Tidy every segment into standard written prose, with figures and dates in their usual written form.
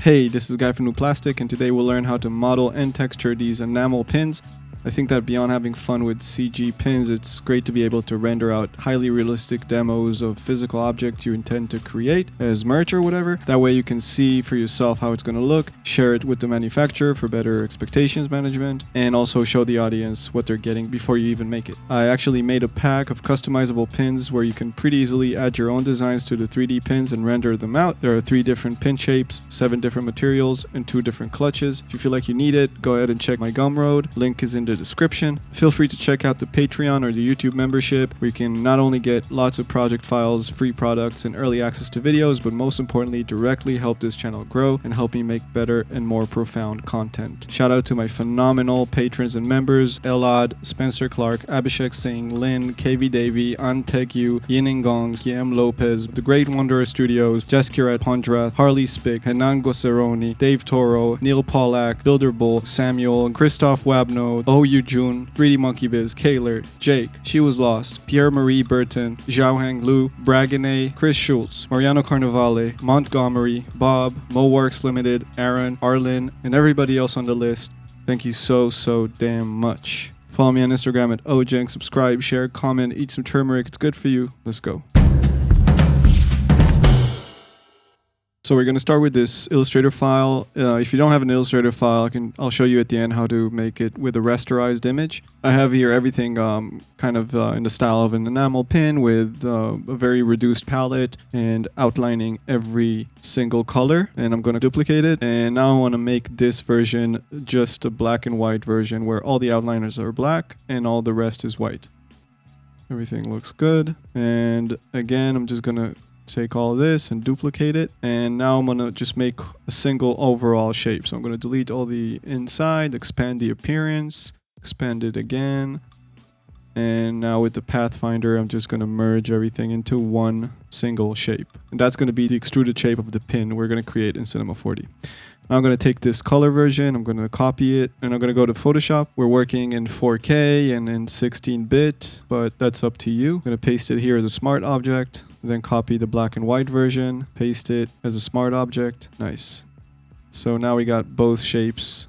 Hey, this is Guy from New Plastic, and today we'll learn how to model and texture these enamel pins. I think that beyond having fun with CG pins, it's great to be able to render out highly realistic demos of physical objects you intend to create as merch or whatever. That way you can see for yourself how it's going to look, share it with the manufacturer for better expectations management, and also show the audience what they're getting before you even make it. I actually made a pack of customizable pins where you can pretty easily add your own designs to the 3D pins and render them out. There are 3 different pin shapes, 7 different materials, and 2 different clutches. If you feel like you need it, go ahead and check my Gumroad. Link is in the description. Feel free to check out the Patreon or the YouTube membership, where you can not only get lots of project files, free products, and early access to videos, but most importantly, directly help this channel grow and help me make better and more profound content. Shout out to my phenomenal patrons and members: Elad, Spencer Clark, Abhishek Singh, Lynn, KV Davey, Antegu, Yining Gongs, Yam Lopez, The Great Wanderer Studios, Jeskirat Pondrath, Harley Spick, Hanan Gosseroni, Dave Toro, Neil Pollack, Builder Bull, Samuel, Christoph Wabno, OU June, 3D Monkey Biz, Kaylor, Jake, She Was Lost, Pierre-Marie Burton, Zhao Hang Lu, Braganay, Chris Schultz, Mariano Carnevale, Montgomery, Bob, MoWorks Limited, Aaron, Arlen, and everybody else on the list. Thank you so damn much. Follow me on Instagram at Ojeng, subscribe, share, comment, eat some turmeric. It's good for you. Let's go. So we're going to start with this Illustrator file. If you don't have an Illustrator file, I'll show you at the end how to make it with a rasterized image. I have here everything kind of in the style of an enamel pin with a very reduced palette and outlining every single color. And I'm going to duplicate it. And now I want to make this version just a black and white version where all the outliners are black and all the rest is white. Everything looks good. And again, I'm just going to take all this and duplicate it, and now I'm gonna just make a single overall shape. So I'm gonna delete all the inside, expand the appearance, expand it again, and now with the Pathfinder I'm just gonna merge everything into one single shape, and that's gonna be the extruded shape of the pin we're gonna create in Cinema 4D. Now I'm going to take this color version, I'm going to copy it, and I'm going to go to Photoshop. We're working in 4K and in 16-bit, but that's up to you. I'm going to paste it here as a smart object, then copy the black and white version, paste it as a smart object. Nice. So now we got both shapes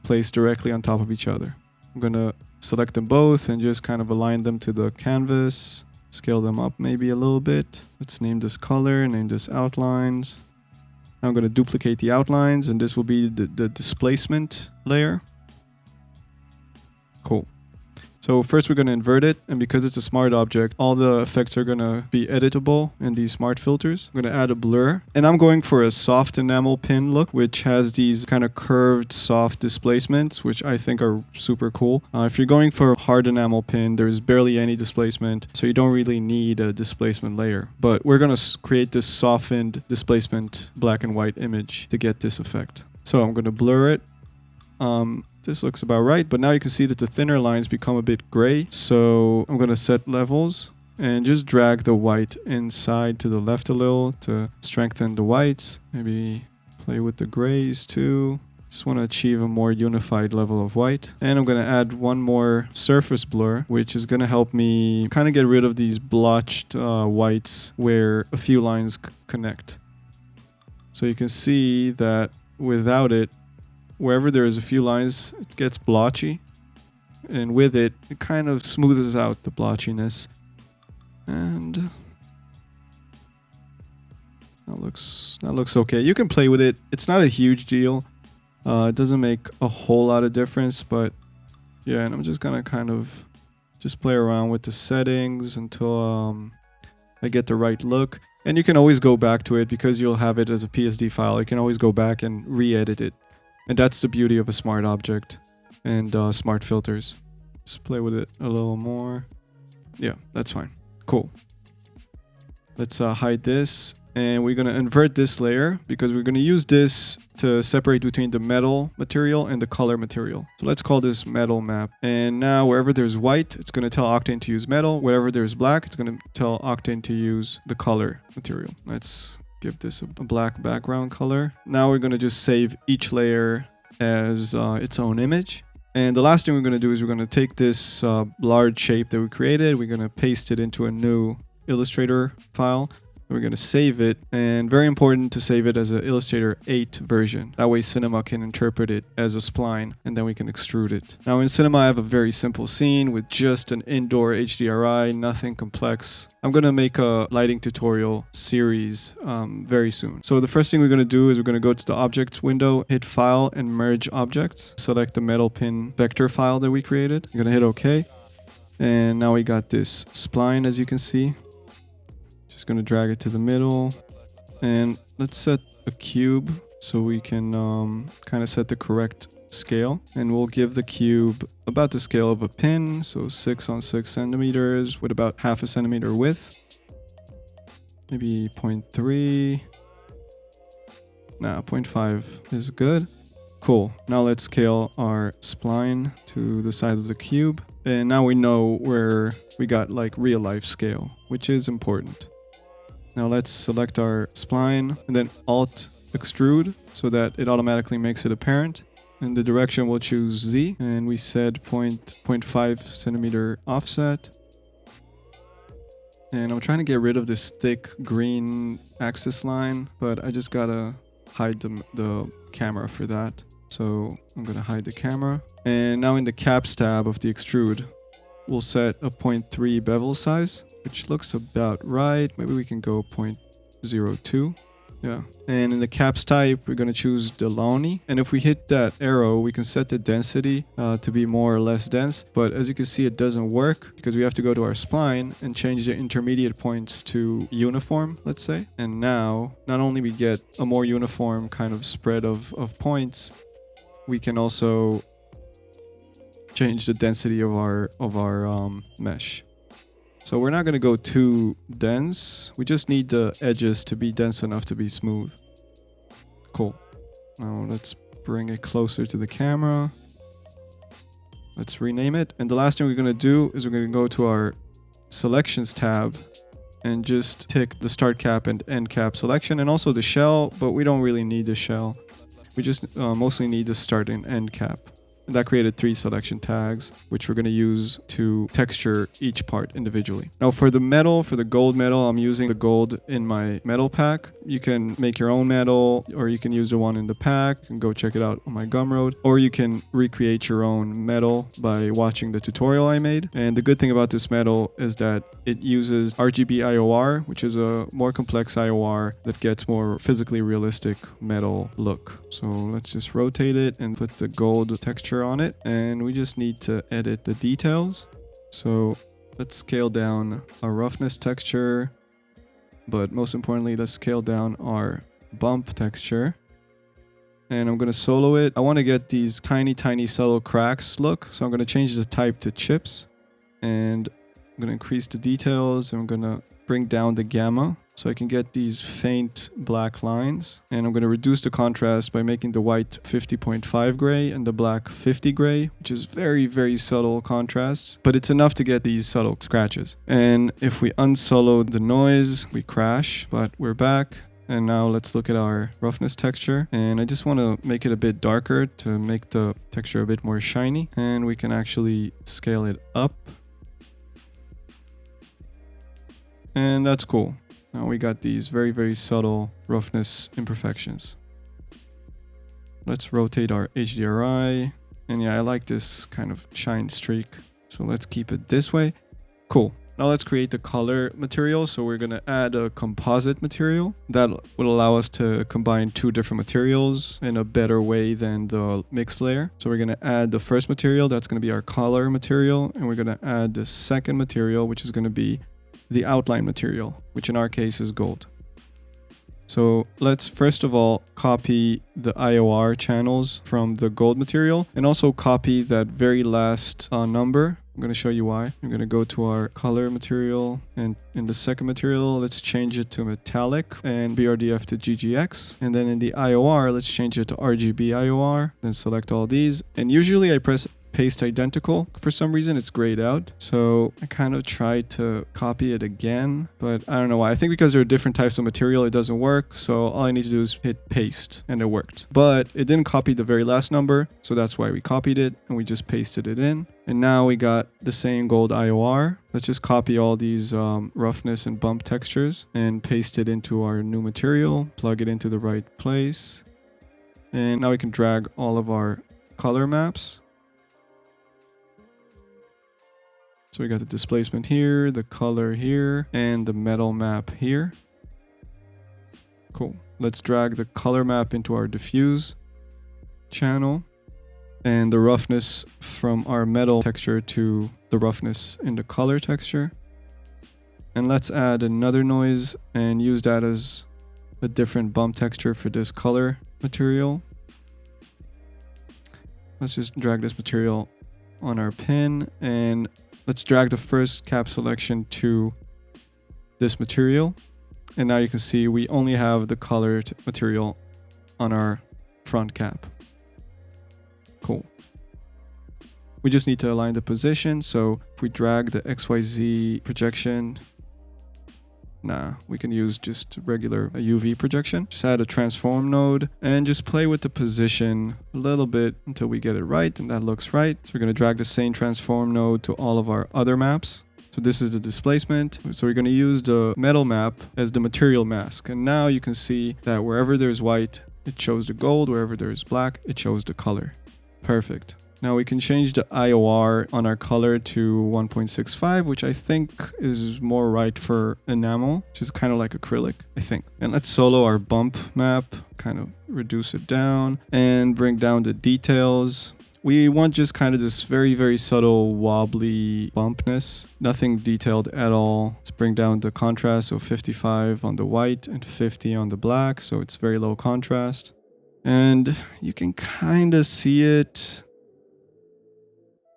placed directly on top of each other. I'm going to select them both and just kind of align them to the canvas, scale them up maybe a little bit. Let's name this color, name this outlines. Now I'm going to duplicate the outlines, and this will be the displacement layer. Cool. So first we're going to invert it, and because it's a smart object, all the effects are going to be editable in these smart filters. I'm going to add a blur, and I'm going for a soft enamel pin look, which has these kind of curved soft displacements, which I think are super cool. If you're going for a hard enamel pin, there's barely any displacement, so you don't really need a displacement layer. But we're going to create this softened displacement black and white image to get this effect. So I'm going to blur it. This looks about right, but now you can see that the thinner lines become a bit gray. So I'm going to set levels and just drag the white inside to the left a little to strengthen the whites. Maybe play with the grays too. Just want to achieve a more unified level of white. And I'm going to add one more surface blur, which is going to help me kind of get rid of these blotched whites where a few lines connect. So you can see that without it, wherever there is a few lines, it gets blotchy, and with it, it kind of smooths out the blotchiness. And that looks okay. You can play with it. It's not a huge deal. It doesn't make a whole lot of difference, but yeah, and I'm just gonna kind of just play around with the settings until I get the right look. And you can always go back to it because you'll have it as a PSD file. You can always go back and re-edit it. And that's the beauty of a smart object and smart filters. Just play with it a little more. Yeah, that's fine. Cool. Let's hide this. And we're going to invert this layer because we're going to use this to separate between the metal material and the color material. So let's call this metal map. And now wherever there's white, it's going to tell Octane to use metal. Wherever there's black, it's going to tell Octane to use the color material. Let's give this a black background color. Now we're going to just save each layer as its own image. And the last thing we're going to do is we're going to take this large shape that we created. We're going to paste it into a new Illustrator file. We're going to save it, and very important to save it as an Illustrator 8 version. That way Cinema can interpret it as a spline, and then we can extrude it. Now in Cinema, I have a very simple scene with just an indoor HDRI, nothing complex. I'm going to make a lighting tutorial series very soon. So the first thing we're going to do is we're going to go to the object window, hit File and Merge Objects. Select the Enamel Pin vector file that we created. You're going to hit OK. And now we got this spline, as you can see. Just going to drag it to the middle. And let's set a cube so we can kind of set the correct scale. And we'll give the cube about the scale of a pin. So 6 on 6 centimeters with about half a centimeter width. Maybe 0.3. Nah, 0.5 is good. Cool. Now let's scale our spline to the size of the cube. And now we know where we got like real life scale, which is important. Now let's select our spline and then Alt Extrude so that it automatically makes it apparent. In the direction we'll choose Z, and we said 0.5 centimeter offset. And I'm trying to get rid of this thick green axis line, but I just gotta hide the camera for that. So I'm gonna hide the camera. And now in the caps tab of the extrude, we'll set a 0.3 bevel size, which looks about right. Maybe we can go 0.02. Yeah. And in the caps type, we're going to choose Delaunay. And if we hit that arrow, we can set the density to be more or less dense. But as you can see, it doesn't work because we have to go to our spline and change the intermediate points to uniform, let's say. And now, not only we get a more uniform kind of spread of points, we can also change the density of our mesh. So we're not going to go too dense. We just need the edges to be dense enough to be smooth. Cool. Now let's bring it closer to the camera. Let's rename it. And the last thing we're going to do is we're going to go to our selections tab and just tick the start cap and end cap selection and also the shell, but we don't really need the shell. We just mostly need the start and end cap. And that created 3 selection tags, which we're going to use to texture each part individually. Now for the metal, for the gold metal, I'm using the gold in my metal pack. You can make your own metal, or you can use the one in the pack. You can go check it out on my Gumroad. Or you can recreate your own metal by watching the tutorial I made. And the good thing about this metal is that it uses RGB IOR, which is a more complex IOR that gets more physically realistic metal look. So let's just rotate it and put the gold texture on it, and we just need to edit the details. So let's scale down our roughness texture, but most importantly, let's scale down our bump texture. And I'm going to solo it. I want to get these tiny subtle cracks look, so I'm going to change the type to chips, and I'm going to increase the details, and I'm going to bring down the gamma so I can get these faint black lines. And I'm going to reduce the contrast by making the white 50.5 gray and the black 50 gray, which is very subtle contrasts, but it's enough to get these subtle scratches. And if we unsolo the noise, we crash, but we're back. And now let's look at our roughness texture. And I just want to make it a bit darker to make the texture a bit more shiny. And we can actually scale it up. And that's cool. Now we got these very subtle roughness imperfections. Let's rotate our HDRI. And yeah, I like this kind of shine streak. So let's keep it this way. Cool. Now let's create the color material. So we're going to add a composite material that will allow us to combine 2 different materials in a better way than the mix layer. So we're going to add the first material. That's going to be our color material. And we're going to add the second material, which is going to be the outline material, which in our case is gold. So let's first of all copy the IOR channels from the gold material and also copy that very last number. I'm going to show you why. I'm going to go to our color material, and in the second material, let's change it to metallic and BRDF to GGX. And then in the IOR, let's change it to RGB IOR, then select all these. And usually I press paste identical. For some reason, it's grayed out. So I kind of tried to copy it again, but I don't know why. I think because there are different types of material, it doesn't work. So all I need to do is hit paste and it worked. But it didn't copy the very last number. So that's why we copied it and we just pasted it in. And now we got the same gold IOR. Let's just copy all these roughness and bump textures and paste it into our new material, plug it into the right place. And now we can drag all of our color maps. So we got the displacement here, the color here, and the metal map here. Cool. Let's drag the color map into our diffuse channel and the roughness from our metal texture to the roughness in the color texture. And let's add another noise and use that as a different bump texture for this color material. Let's just drag this material on our pin and let's drag the first cap selection to this material. And now you can see we only have the colored material on our front cap. Cool. We just need to align the position. So if we drag the XYZ projection, we can use just regular UV projection. Just add a transform node and just play with the position a little bit until we get it right and that looks right. So we're going to drag the same transform node to all of our other maps. So this is the displacement. So we're going to use the metal map as the material mask. And now you can see that wherever there's white, it shows the gold. Wherever there's black, it shows the color. Perfect. Now we can change the IOR on our color to 1.65, which I think is more right for enamel, which is kind of like acrylic, I think. And let's solo our bump map, kind of reduce it down and bring down the details. We want just kind of this very, very subtle wobbly bumpness, nothing detailed at all. Let's bring down the contrast, so 55 on the white and 50 on the black, so it's very low contrast. And you can kind of see it.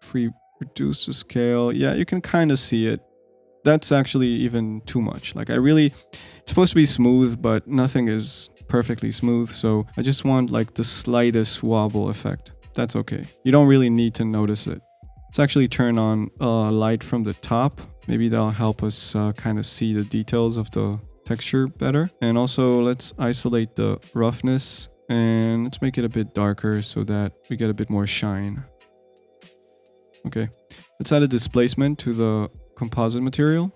If we reduce the scale, yeah, you can kind of see it. That's actually even too much. Like it's supposed to be smooth, but nothing is perfectly smooth. So I just want like the slightest wobble effect. That's okay. You don't really need to notice it. Let's actually turn on light from the top. Maybe that'll help us kind of see the details of the texture better. And also let's isolate the roughness and let's make it a bit darker so that we get a bit more shine. Okay, let's add a displacement to the composite material.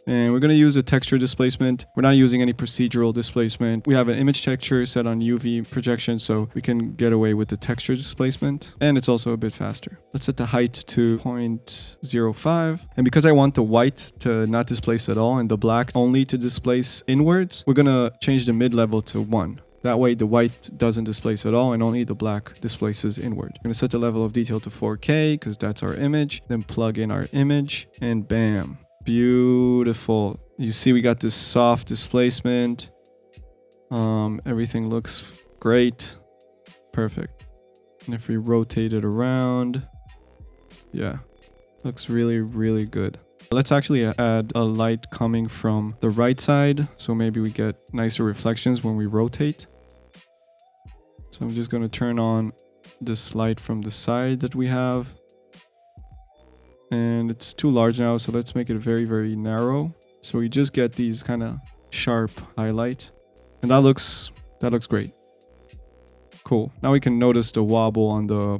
And we're going to use a texture displacement. We're not using any procedural displacement. We have an image texture set on UV projection, so we can get away with the texture displacement. And it's also a bit faster. Let's set the height to 0.05. And because I want the white to not displace at all and the black only to displace inwards, we're going to change the mid-level to 1. That way the white doesn't displace at all and only the black displaces inward. I'm going to set the level of detail to 4K because that's our image. Then plug in our image and bam. Beautiful. You see we got this soft displacement. Everything looks great. Perfect. And if we rotate it around, yeah, looks really, really good. Let's actually add a light coming from the right side. So maybe we get nicer reflections when we rotate. So I'm just going to turn on this light from the side that we have. And it's too large now, so let's make it very, very narrow. So we just get these kind of sharp highlights. And that looks great. Cool. Now we can notice the wobble on the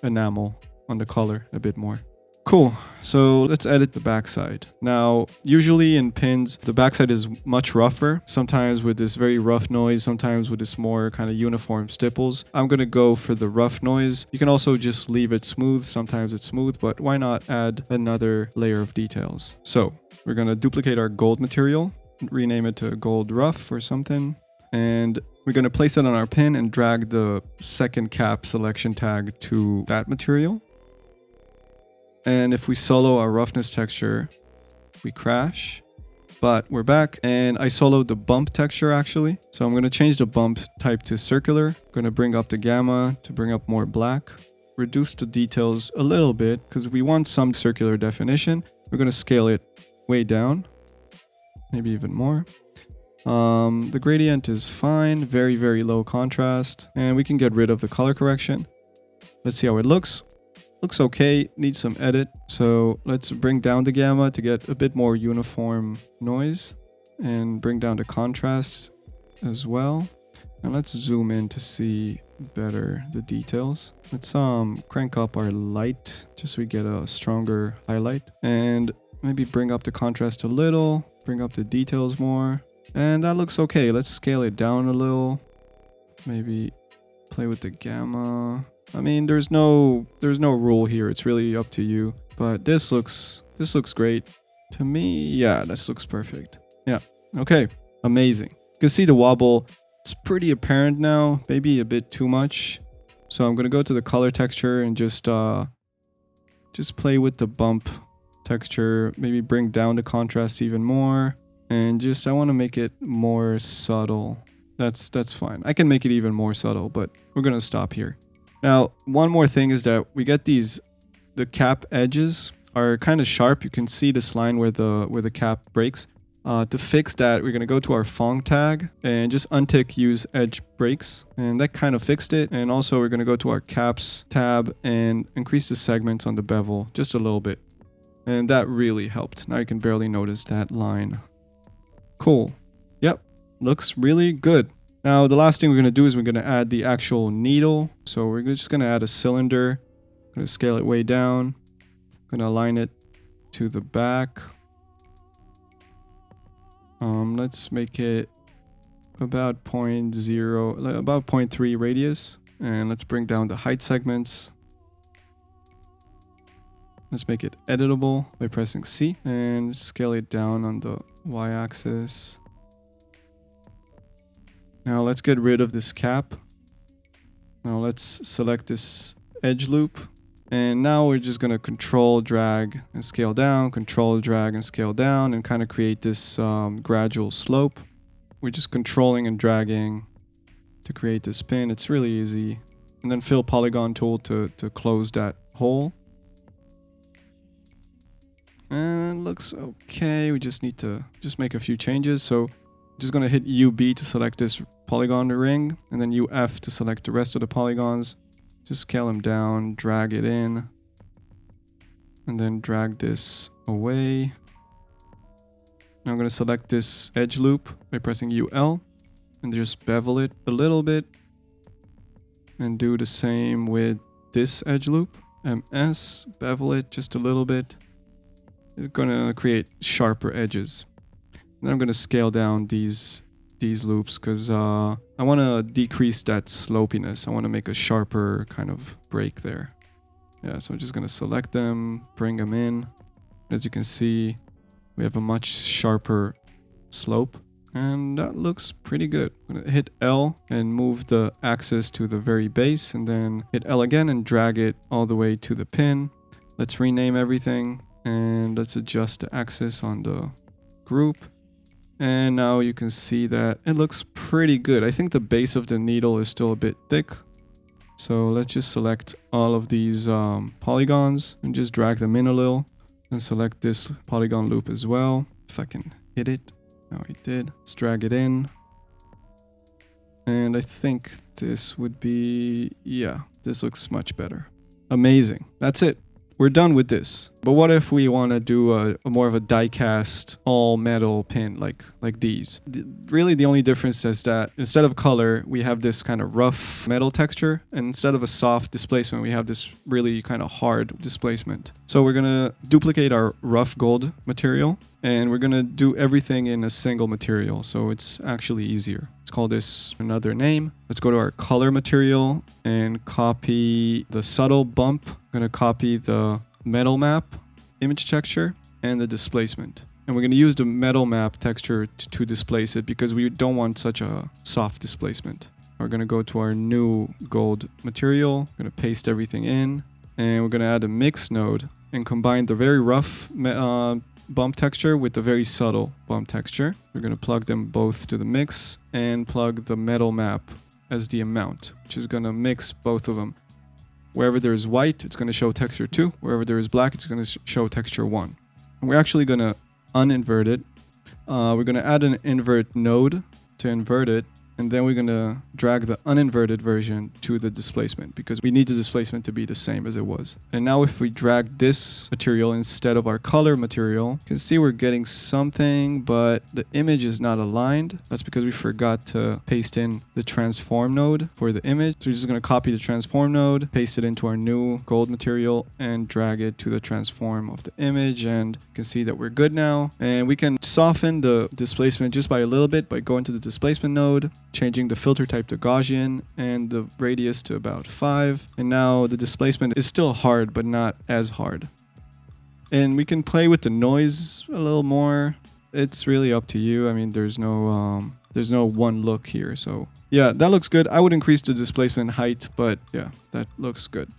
enamel, on the color a bit more. Cool. So let's edit the backside. Now, usually in pins, the backside is much rougher, sometimes with this very rough noise, sometimes with this more kind of uniform stipples. I'm going to go for the rough noise. You can also just leave it smooth. Sometimes it's smooth, but why not add another layer of details? So we're going to duplicate our gold material, rename it to gold rough or something. And we're going to place it on our pin and drag the second cap selection tag to that material. And if we solo our roughness texture, we crash, but we're back. And I soloed the bump texture actually. So I'm going to change the bump type to circular. I'm going to bring up the gamma to bring up more black, reduce the details a little bit because we want some circular definition. We're going to scale it way down, maybe even more. The gradient is fine, very, very low contrast, and we can get rid of the color correction. Let's see how it looks. looks okay, needs some edit. So let's bring down the gamma to get a bit more uniform noise and bring down the contrast as well. And let's zoom in to see better the details. Let's crank up our light just so we get a stronger highlight, and maybe bring up the contrast a little, bring up the details more, and that looks okay. Let's scale it down a little, maybe play with the gamma. I mean, there's no rule here, it's really up to you, but this looks great to me. Yeah, this looks perfect. Yeah, okay, amazing. You can see the wobble. It's pretty apparent now, maybe a bit too much. So I'm gonna go to the color texture and just play with the bump texture, maybe bring down the contrast even more, and I want to make it more subtle. That's fine. I can make it even more subtle, but we're gonna stop here. Now, one more thing is that we get the cap edges are kind of sharp. You can see this line where the cap breaks. To fix that, we're going to go to our Fong tag and just untick use edge breaks, and that kind of fixed it. And also we're going to go to our caps tab and increase the segments on the bevel just a little bit, and that really helped. Now you can barely notice that line. Cool. Yep, looks really good. Now the last thing we're going to do is we're going to add the actual needle. So we're just going to add a cylinder. I'm going to scale it way down. I'm going to align it to the back. Let's make it about 0.3 radius, and let's bring down the height segments. Let's make it editable by pressing C and scale it down on the y-axis. Now let's get rid of this cap. Now let's select this edge loop. And now we're just going to control, drag, and scale down, control, drag, and scale down, and kind of create this gradual slope. We're just controlling and dragging to create this pin. It's really easy. And then fill polygon tool to close that hole. And it looks okay. We just need to make a few changes. So I'm just going to hit UB to select this polygon ring, and then UF to select the rest of the polygons. Just scale them down, drag it in, and then drag this away. Now I'm going to select this edge loop by pressing UL and just bevel it a little bit, and do the same with this edge loop. MS, bevel it just a little bit. It's going to create sharper edges. And then I'm going to scale down these loops because I want to decrease that slopiness. I want to make a sharper kind of break there. Yeah, so I'm just going to select them, bring them in. As you can see, we have a much sharper slope, and that looks pretty good. I'm going to hit L and move the axis to the very base, and then hit L again and drag it all the way to the pin. Let's rename everything, and let's adjust the axis on the group. And now you can see that it looks pretty good. I think the base of the needle is still a bit thick. So let's just select all of these polygons and just drag them in a little. And select this polygon loop as well. If I can hit it. No, I did. Let's drag it in. And I think this would be... yeah, this looks much better. Amazing. That's it. We're done with this. But what if we want to do a more of a die-cast all-metal pin like these? Really, the only difference is that instead of color, we have this kind of rough metal texture. And instead of a soft displacement, we have this really kind of hard displacement. So we're going to duplicate our rough gold material. And we're going to do everything in a single material. So it's actually easier. Let's call this another name. Let's go to our color material and copy the subtle bump. I'm going to copy the metal map image texture and the displacement. And we're going to use the metal map texture to displace it because we don't want such a soft displacement. We're going to go to our new gold material. We're going to paste everything in. And we're going to add a mix node and combine the very rough bump texture with the very subtle bump texture. We're going to plug them both to the mix and plug the metal map as the amount, which is going to mix both of them. Wherever there is white, it's going to show texture 2. Wherever there is black, it's going to show texture 1. And we're actually going to uninvert it. We're going to add an invert node to invert it. And then we're going to drag the uninverted version to the displacement because we need the displacement to be the same as it was. And now if we drag this material instead of our color material, you can see we're getting something, but the image is not aligned. That's because we forgot to paste in the transform node for the image. So we're just going to copy the transform node, paste it into our new gold material, and drag it to the transform of the image. And you can see that we're good now. And we can soften the displacement just by a little bit by going to the displacement node, changing the filter type to Gaussian and the radius to about 5. And now the displacement is still hard, but not as hard. And we can play with the noise a little more. It's really up to you. I mean, there's no one look here. So yeah, that looks good. I would increase the displacement height, but yeah, that looks good.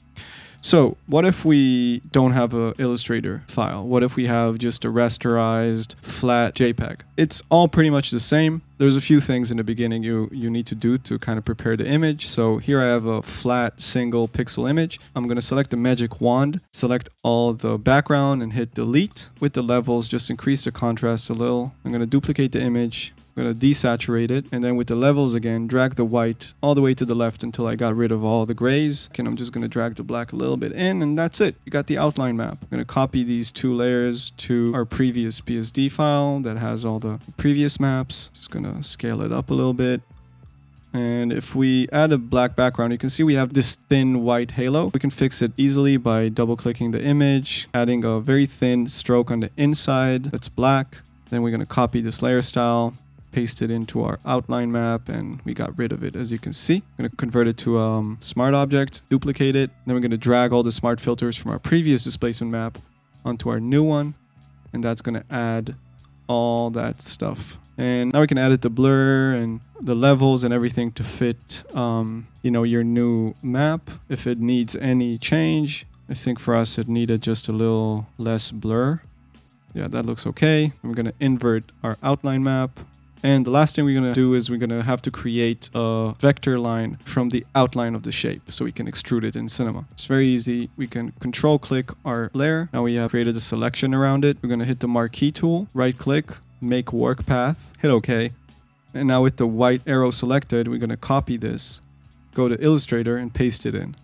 So what if we don't have an Illustrator file? What if we have just a rasterized flat JPEG? It's all pretty much the same. There's a few things in the beginning you need to do to kind of prepare the image. So here I have a flat single pixel image. I'm going to select the magic wand, select all the background and hit delete. With the levels, just increase the contrast a little. I'm going to duplicate the image. I'm going to desaturate it, and then with the levels again, drag the white all the way to the left until I got rid of all the grays. And I'm just going to drag the black a little bit in, and that's it. You got the outline map. I'm going to copy these 2 layers to our previous PSD file that has all the previous maps. Just going to scale it up a little bit. And if we add a black background, you can see we have this thin white halo. We can fix it easily by double-clicking the image, adding a very thin stroke on the inside that's black. Then we're going to copy this layer style, paste it into our outline map, and we got rid of it. As you can see, I'm going to convert it to a smart object, duplicate it. Then we're going to drag all the smart filters from our previous displacement map onto our new one, and that's going to add all that stuff. And now we can edit the blur and the levels and everything to fit, your new map. If it needs any change, I think for us it needed just a little less blur. Yeah, that looks okay. We're going to invert our outline map. And the last thing we're going to do is we're going to have to create a vector line from the outline of the shape so we can extrude it in Cinema. It's very easy. We can control click our layer. Now we have created a selection around it. We're going to hit the marquee tool, right click, make work path, hit OK. And now with the white arrow selected, we're going to copy this, go to Illustrator and paste it in.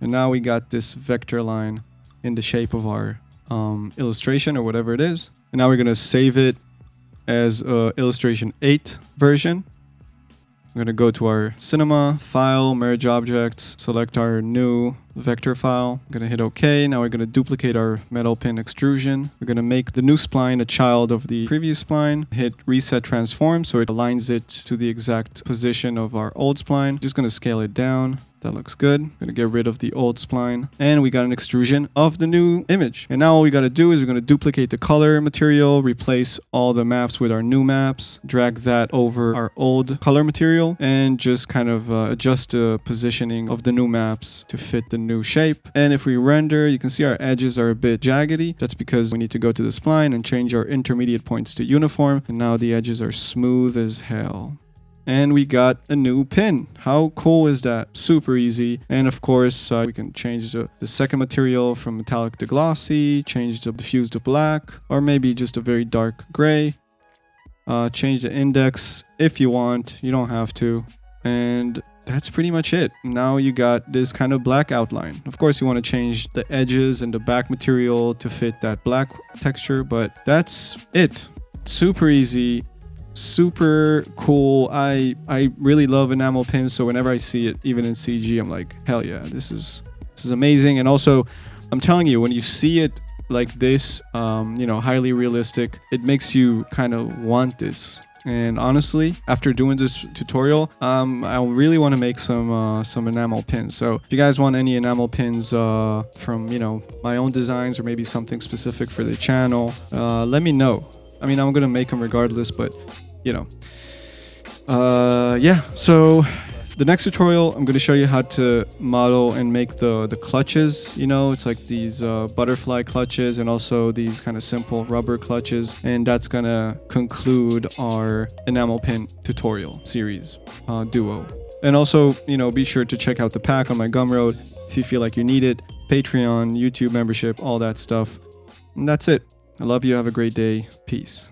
And now we got this vector line in the shape of our illustration or whatever it is. And now we're going to save it as illustration 8 version. I'm going to go to our Cinema, File, Merge Objects, select our new vector file. I'm going to hit OK. Now we're going to duplicate our metal pin extrusion. We're going to make the new spline a child of the previous spline. Hit Reset Transform so it aligns it to the exact position of our old spline. Just going to scale it down. That looks good. I'm going to get rid of the old spline. And we got an extrusion of the new image. And now all we got to do is we're going to duplicate the color material, replace all the maps with our new maps, drag that over our old color material, and just kind of adjust the positioning of the new maps to fit the new shape. And if we render, you can see our edges are a bit jaggedy. That's because we need to go to the spline and change our intermediate points to uniform. And now the edges are smooth as hell. And we got a new pin. How cool is that? Super easy. And of course, we can change the second material from metallic to glossy, change the diffuse to black, or maybe just a very dark gray. Change the index if you want. You don't have to. And that's pretty much it. Now you got this kind of black outline. Of course, you want to change the edges and the back material to fit that black texture, but that's it. Super easy. Super cool. I really love enamel pins, so whenever I see it, even in CG, I'm like, hell yeah, this is amazing. And also, I'm telling you, when you see it like this, highly realistic, it makes you kind of want this. And honestly, after doing this tutorial, I really want to make some enamel pins. So if you guys want any enamel pins from my own designs or maybe something specific for the channel, let me know. I mean, I'm gonna make them regardless, but yeah. So the next tutorial, I'm gonna show you how to model and make the clutches. It's like these butterfly clutches and also these kind of simple rubber clutches, and that's gonna conclude our enamel pin tutorial series duo. And also, be sure to check out the pack on my Gumroad if you feel like you need it. Patreon, YouTube membership, all that stuff. And that's it. I love you. Have a great day. Peace.